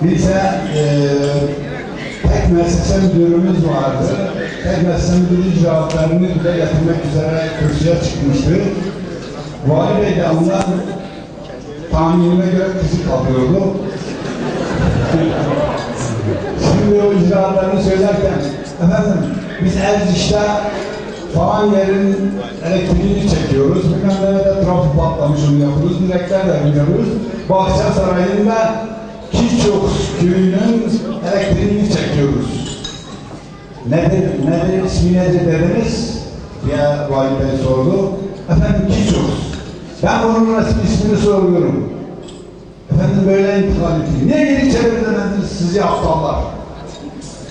Neyse tek müessese müdürümüz vardı. Tek müessese müdürü icraatlarını dile getirmek üzere kürsüye çıkmıştı. Vali Bey de ondan tahminime göre kızık alıyordu. Şimdi o icraatlarını söylerken, efendim biz Erciş'te falan yerin elektriğini çekiyoruz. Bilmem nerede trafik patlamış onu yapıyoruz. Direkler de biliyoruz. Bahçesarayı'nda Kiçok köyünün elektriğini çekiyoruz. Nedir, ismi nedir dediniz? diye Vali Bey sordu. Efendim Kiçok. Ben bunun ismini soruyorum. Efendim böyle intikal ediyor. Niye geri çeviremediniz sizi aptallar?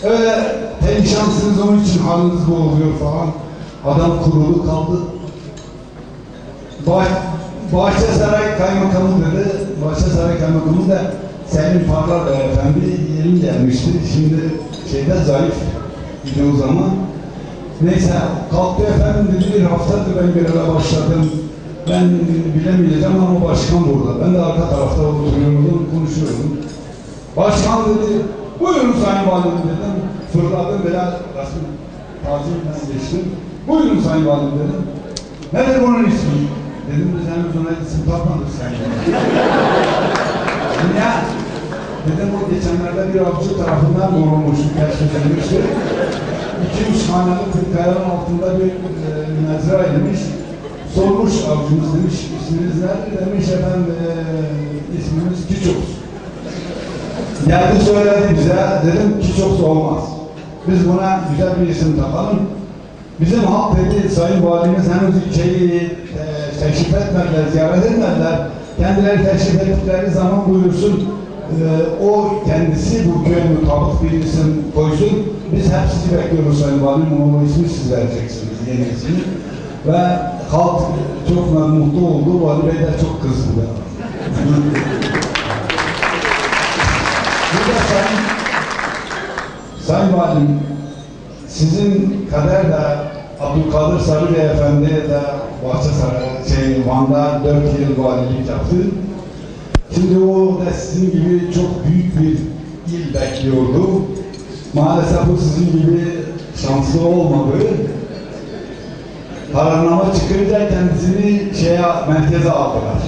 Öyle perişansınız onun için haliniz bu oluyor falan. Adam kurulu kaldı. Bahçesaray Kaymakamı dedi. Bahçesaray Kaymakamı da Selim Parlar Beyefendi yerim gelmişti. Şimdi şeyde zayıf idi o zaman. Neyse kalktı efendim dedi, bir haftadır ben göreve başladım. Ben bilemeyeceğim ama başkan burada. Ben de arka tarafta oturuyordum, konuşuyordum. Başkan dedi, buyurun Sayın Valim dedim. Fırladım böyle tacimden geçtim. Buyurun Sayın Valim dedim. Nedir bunun ismi? Dedim biz henüz ona isim takmadık Sayın Valim. Niye? Dedim o geçenlerde bir avcı tarafından vurulmuş, keşfedilmişti. 2-3 haneli Kırkaya'nın altında bir mezra edilmiş. Sormuş avcımız demiş, isminiz nedir? Demiş efendim, ismimiz Kiçok. Geldi söyledi bize, dedim Kiçok olmaz. Biz buna güzel bir isim takalım. Bizim halk dedi, Sayın Valimiz henüz ilçeyi teşrif etmediler, ziyaret etmediler. Kendileri teşrif ettikleri zaman buyursun, o kendisi bu köye mutabık bir isim koysun. Biz hep sizi bekliyoruz Sayın Valim, o ismi siz vereceksiniz, yeni ismi. Ve halk çok mutlu oldu, Vali Bey de çok kızdı. Burada Sayın Valim, sizin kader de Abdülkadir Sarı Beyefendi de Van'da 4 yıl valilik yaptı. Şimdi o da sizin gibi çok büyük bir il bekliyordu. Maalesef bu sizin gibi şanslı olmadı. Kararname çıkınca kendisini merkeze aldılar.